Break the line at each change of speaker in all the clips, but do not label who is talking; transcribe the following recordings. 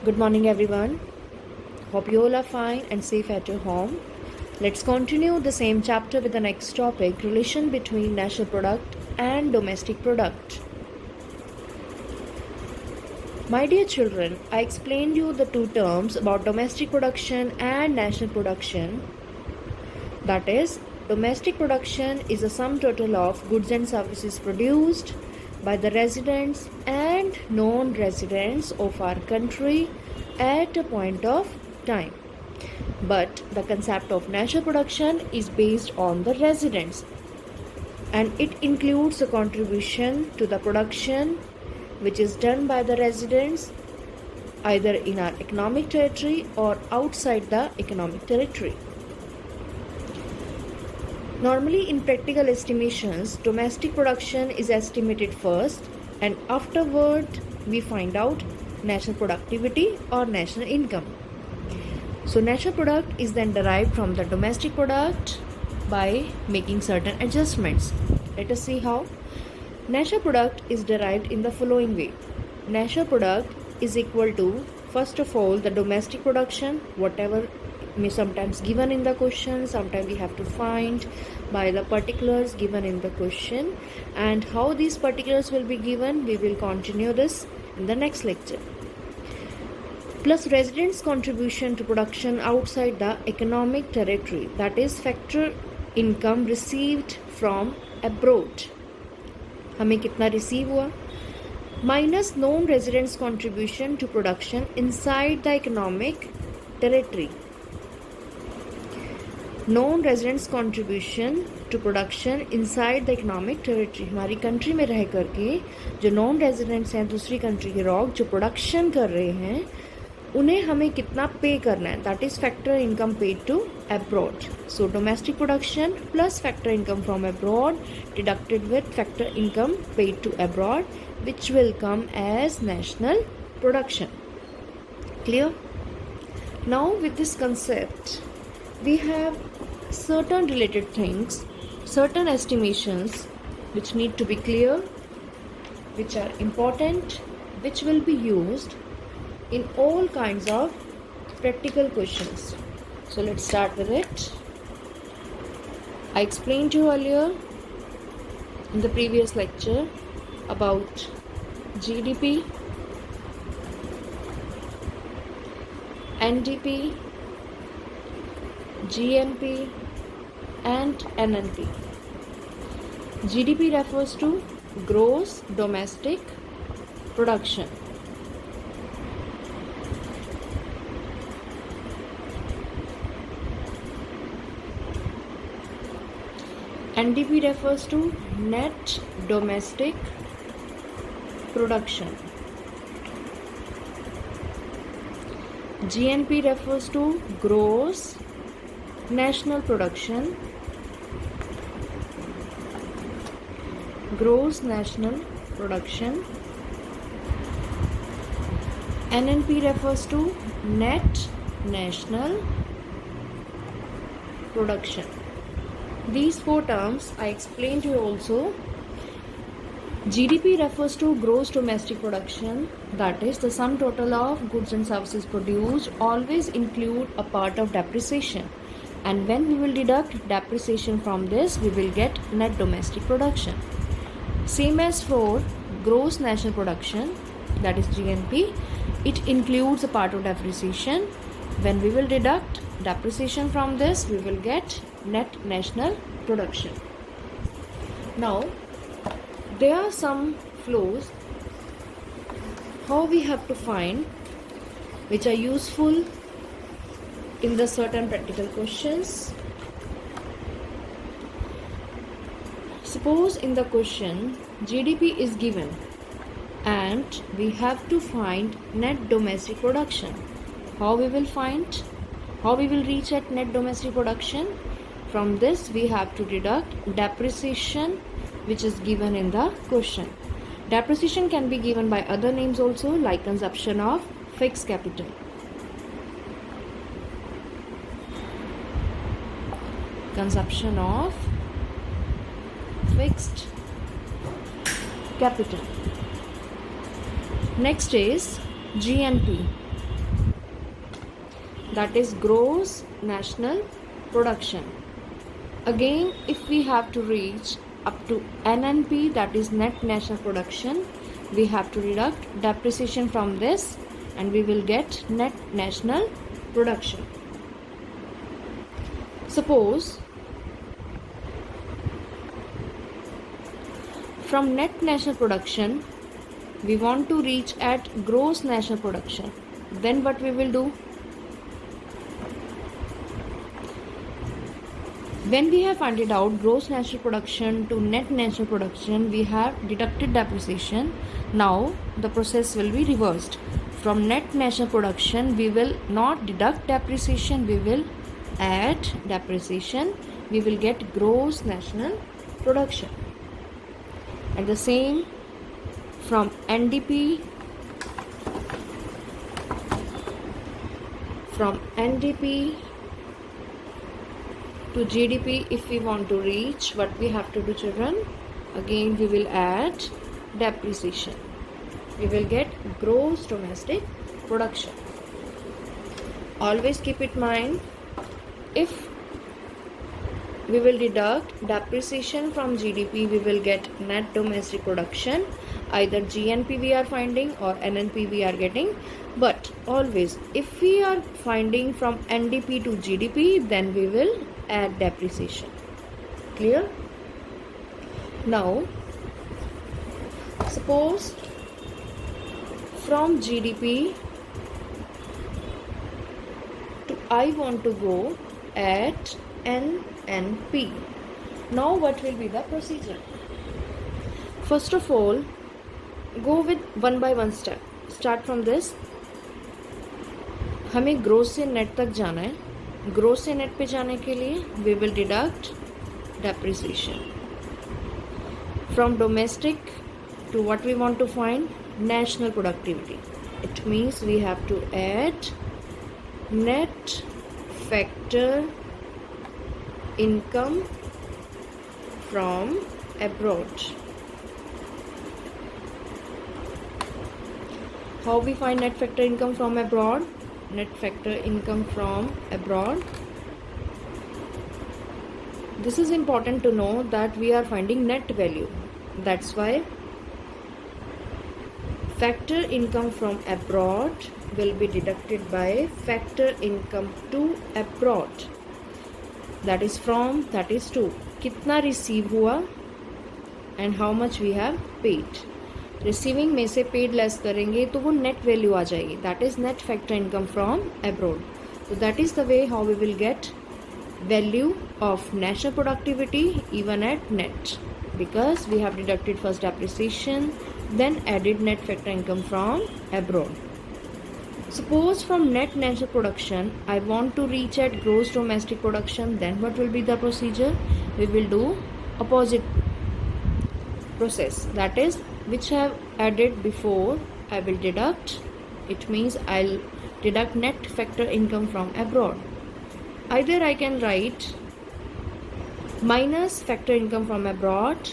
Good morning, everyone. Hope you all are fine and safe at your home. Let's continue the same chapter with the next topic, relation between national product and domestic product. My dear children, I explained you the two terms about domestic production and national production. That is, domestic production is a sum total of goods and services produced by the residents and non-residents of our country at a point of time. But the concept of national production is based on the residents, and it includes the contribution to the production which is done by the residents either in our economic territory or outside the economic territory. Normally, in practical estimations, domestic production is estimated first, and afterward we find out national productivity or national income. So, national product is then derived from the domestic product by making certain adjustments. Let us see how. National product is derived in the following way. National product is equal to, first of all, the domestic production, whatever may sometimes given in the question, sometimes we have to find by the particulars given in the question, and how these particulars will be given, we will continue this in the next lecture. Plus residents' contribution to production outside the economic territory, that is factor income received from abroad. हमें कितना receive हुआ, minus non-residents' contribution to production inside the economic territory. Non-residents' contribution to production inside the economic territory. हमारी country में रह करके जो non residents हैं दूसरी कंट्री के लोग जो प्रोडक्शन कर रहे हैं उन्हें हमें कितना पे करना है, that is factor income paid to abroad. So domestic production plus factor income from abroad deducted with factor income paid to abroad which will come as national production. Clear? Now with this concept we have certain related things, certain estimations which need to be clear, which are important, which will be used in all kinds of practical questions. So let's start with it. I explained to you earlier in the previous lecture about GDP, NDP, GNP and NNP. GDP refers to gross domestic production. NDP refers to net domestic production. GNP refers to gross national production. Gross national production. NNP refers to net national production. These four terms I explained to you also. GDP refers to gross domestic production, that is the sum total of goods and services produced always include a part of depreciation, and when we will deduct depreciation from this we will get net domestic production. Same as for gross national production, that is GNP, it includes a part of depreciation. When we will deduct depreciation from this we will get net national production. Now there are some flows how we have to find which are useful in the certain practical questions. Suppose in the question GDP is given and we have to find net domestic production. How we will find? How we will reach at net domestic production? From this we have to deduct depreciation which is given in the question. Depreciation can be given by other names also, like consumption of fixed capital. Consumption of fixed capital. Next is GNP. that is gross national production. Again, if we have to reach up to NNP, that is net national production, we have to deduct depreciation from this and we will get net national production. Suppose from net national production we want to reach at gross national production, then what we will do? When we have found out gross national production to net national production, we have deducted depreciation. Now the process will be reversed. From net national production, we will not deduct depreciation, we will add depreciation. We will get gross national production. And the same from NDP, to GDP, if we want to reach, what we have to do, children? Again we will add depreciation. We will get gross domestic production. Always keep it in mind, if we will deduct depreciation from GDP, we will get net domestic production. Either GNP we are finding or NNP we are getting. But always, if we are finding from NDP to GDP, then we will add depreciation. Clear? Now, suppose from GDP to I want to go at NNP. Now what will be the procedure? First of all, go with one by one step. Start from this. हमें gross से net तक जाना है. Gross से net पे जाने के लिए we will deduct depreciation. From domestic to what we want to find? National productivity. It means we have to add net factor income from abroad. How we find net factor income from abroad? Net factor income from abroad. This is important to know that we are finding net value. That's why factor income from abroad will be deducted by factor income to abroad. That is from, that is to. कितना receive हुआ and how much we have paid. Receiving में से paid less करेंगे तो वो net value आ जाएगी. That is net factor income from abroad. So that is the way how we will get value of national productivity even at net, because we have deducted first depreciation, then added net factor income from abroad. Suppose from net national production I want to reach at gross domestic production, then what will be the procedure? We will do opposite process, that is which I have added before I will deduct. It means I'll deduct net factor income from abroad. Either I can write minus factor income from abroad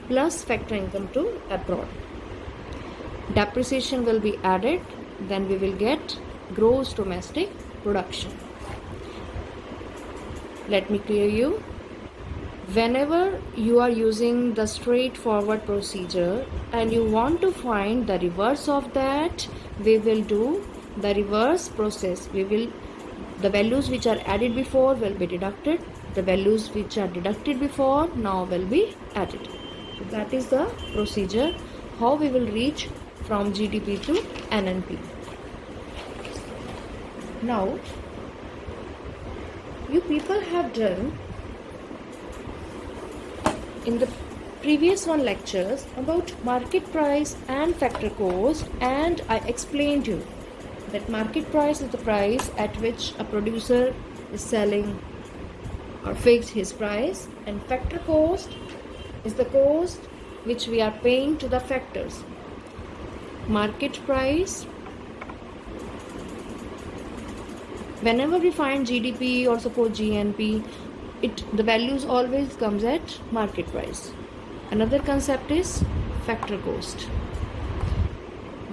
plus factor income to abroad. Depreciation will be added, then we will get gross domestic production. Let me clear you. Whenever you are using the straightforward procedure and you want to find the reverse of that, we will do the reverse process. The values which are added before will be deducted. The values which are deducted before now will be added. So that is the procedure how we will reach from GDP to NNP. Now, you people have done in the previous one lectures about market price and factor cost, and I explained you that market price is the price at which a producer is selling or fixed his price, and factor cost is the cost which we are paying to the factors. Market price, whenever we find GDP or suppose GNP, the values always comes at market price. Another concept is factor cost.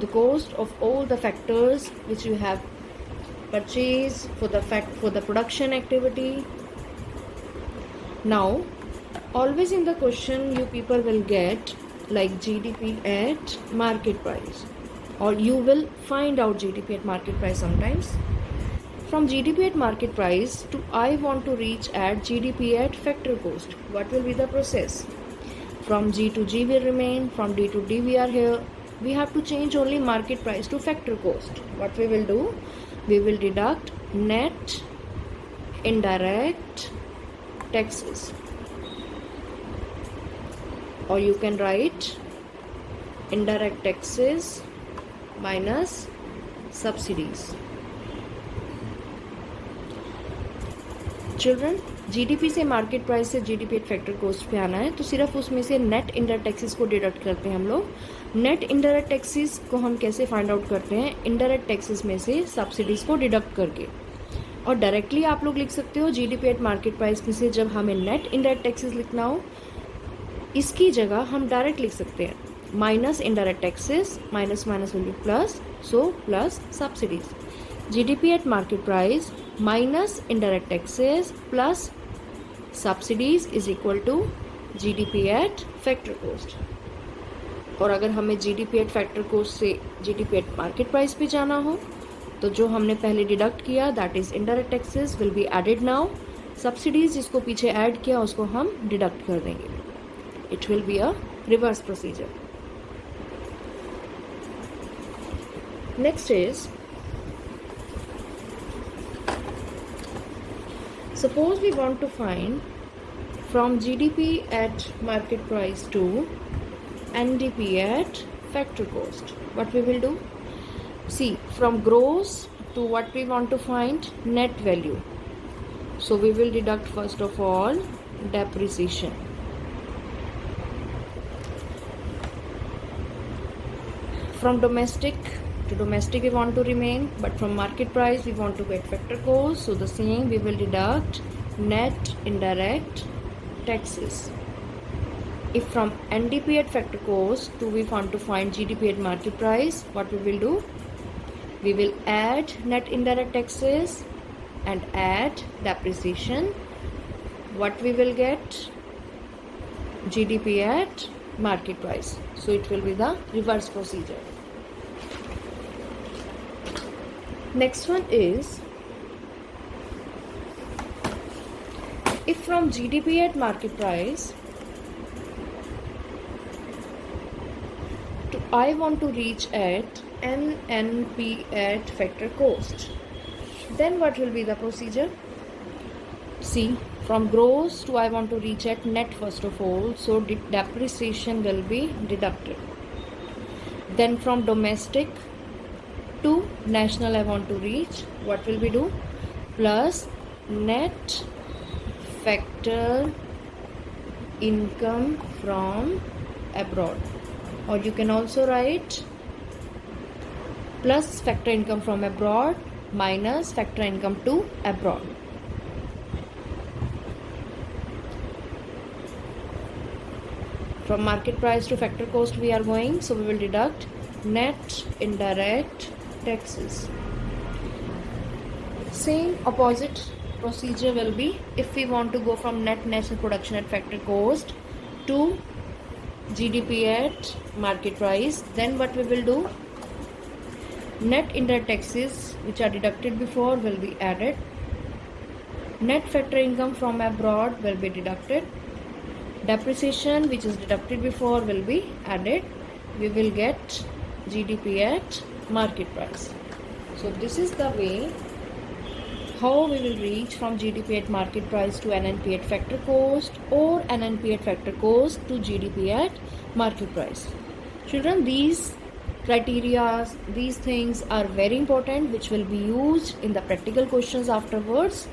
The cost of all the factors which you have purchase, for the production activity. Now, always in the question you people will get like GDP at market price, or you will find out GDP at market price sometimes. From GDP at market price to I want to reach at GDP at factor cost. What will be the process? From G to G will remain, from D to D we are here. We have to change only market price to factor cost. What we will do? We will deduct net indirect taxes, or you can write indirect taxes minus subsidies. Children, GDP से market price से GDP at factor cost पे आना है, तो सिर्फ उसमें से net indirect taxes को डिडक्ट करते हैं हम लोग. नेट इनडायरेक्ट टैक्सेस को हम कैसे फाइंड आउट करते हैं? इनडायरेक्ट टैक्सेस में से सब्सिडीज को डिडक्ट करके. और डायरेक्टली आप लोग लिख सकते हो जीडीपी एट मार्केट प्राइस में से जब हमें नेट इनडायरेक्ट टैक्सेस लिखना हो, इसकी जगह हम डायरेक्ट लिख सकते हैं minus indirect taxes, minus minus will be plus, so plus subsidies. GDP at market price minus indirect taxes plus subsidies is equal to GDP at factor cost. और अगर हमें GDP at factor cost से GDP at market price पे जाना हो, तो जो हमने पहले डिडक्ट किया that is indirect taxes will be added now. Subsidies जिसको पीछे ऐड किया उसको हम डिडक्ट कर देंगे. It will be a reverse procedure. Next is, suppose we want to find from GDP at market price to NDP at factor cost. What we will do? See, from gross to what we want to find? Net value. So we will deduct first of all depreciation. From domestic to domestic we want to remain, but from market price we want to get factor cost, so the same we will deduct net indirect taxes. If from NDP at factor cost to we want to find GDP at market price, what we will do? We will add net indirect taxes and add depreciation. What we will get? GDP at market price. So it will be the reverse procedure. Next one is, if from GDP at market price to I want to reach at NNP at factor cost, then what will be the procedure? See, from gross to I want to reach at net first of all, so depreciation will be deducted. Then from domestic to national I want to reach, what will we do? Plus net factor income from abroad, or you can also write plus factor income from abroad minus factor income to abroad. From market price to factor cost we are going, so we will deduct net indirect taxes. Same opposite procedure will be if we want to go from net national production at factor cost to GDP at market price, then what we will do? Net indirect taxes which are deducted before will be added. Net factor income from abroad will be deducted. Depreciation which is deducted before will be added. We will get GDP at market price. So this is the way how we will reach from GDP at market price to NNP at factor cost, or NNP at factor cost to GDP at market price. Children, these criteria, these things are very important, which will be used in the practical questions afterwards.